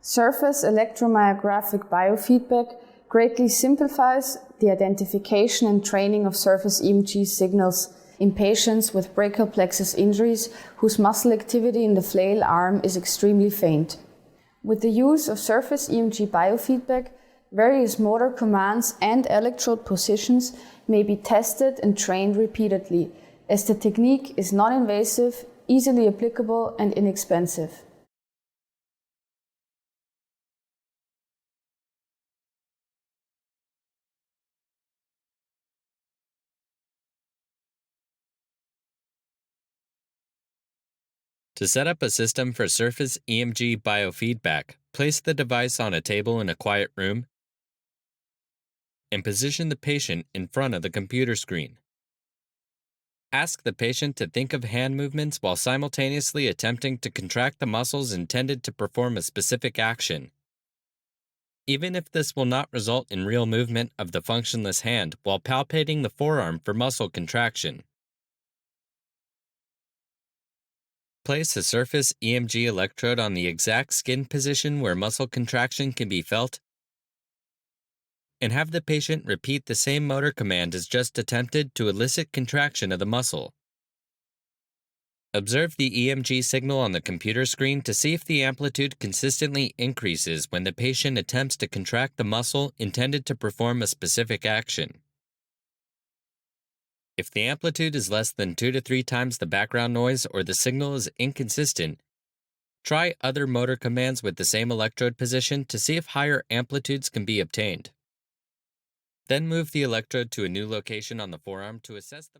Surface electromyographic biofeedback greatly simplifies the identification and training of surface EMG signals in patients with brachial plexus injuries whose muscle activity in the flail arm is extremely faint. With the use of surface EMG biofeedback, various motor commands and electrode positions may be tested and trained repeatedly, as the technique is non-invasive, easily applicable and inexpensive. To set up a system for surface EMG biofeedback, place the device on a table in a quiet room and position the patient in front of the computer screen. Ask the patient to think of hand movements while simultaneously attempting to contract the muscles intended to perform a specific action. Even if this will not result in real movement of the functionless hand while palpating the forearm for muscle contraction. Place a surface EMG electrode on the exact skin position where muscle contraction can be felt, and have the patient repeat the same motor command as just attempted to elicit contraction of the muscle. Observe the EMG signal on the computer screen to see if the amplitude consistently increases when the patient attempts to contract the muscle intended to perform a specific action. If the amplitude is less than 2 to 3 times the background noise or the signal is inconsistent, try other motor commands with the same electrode position to see if higher amplitudes can be obtained. Then move the electrode to a new location on the forearm to assess the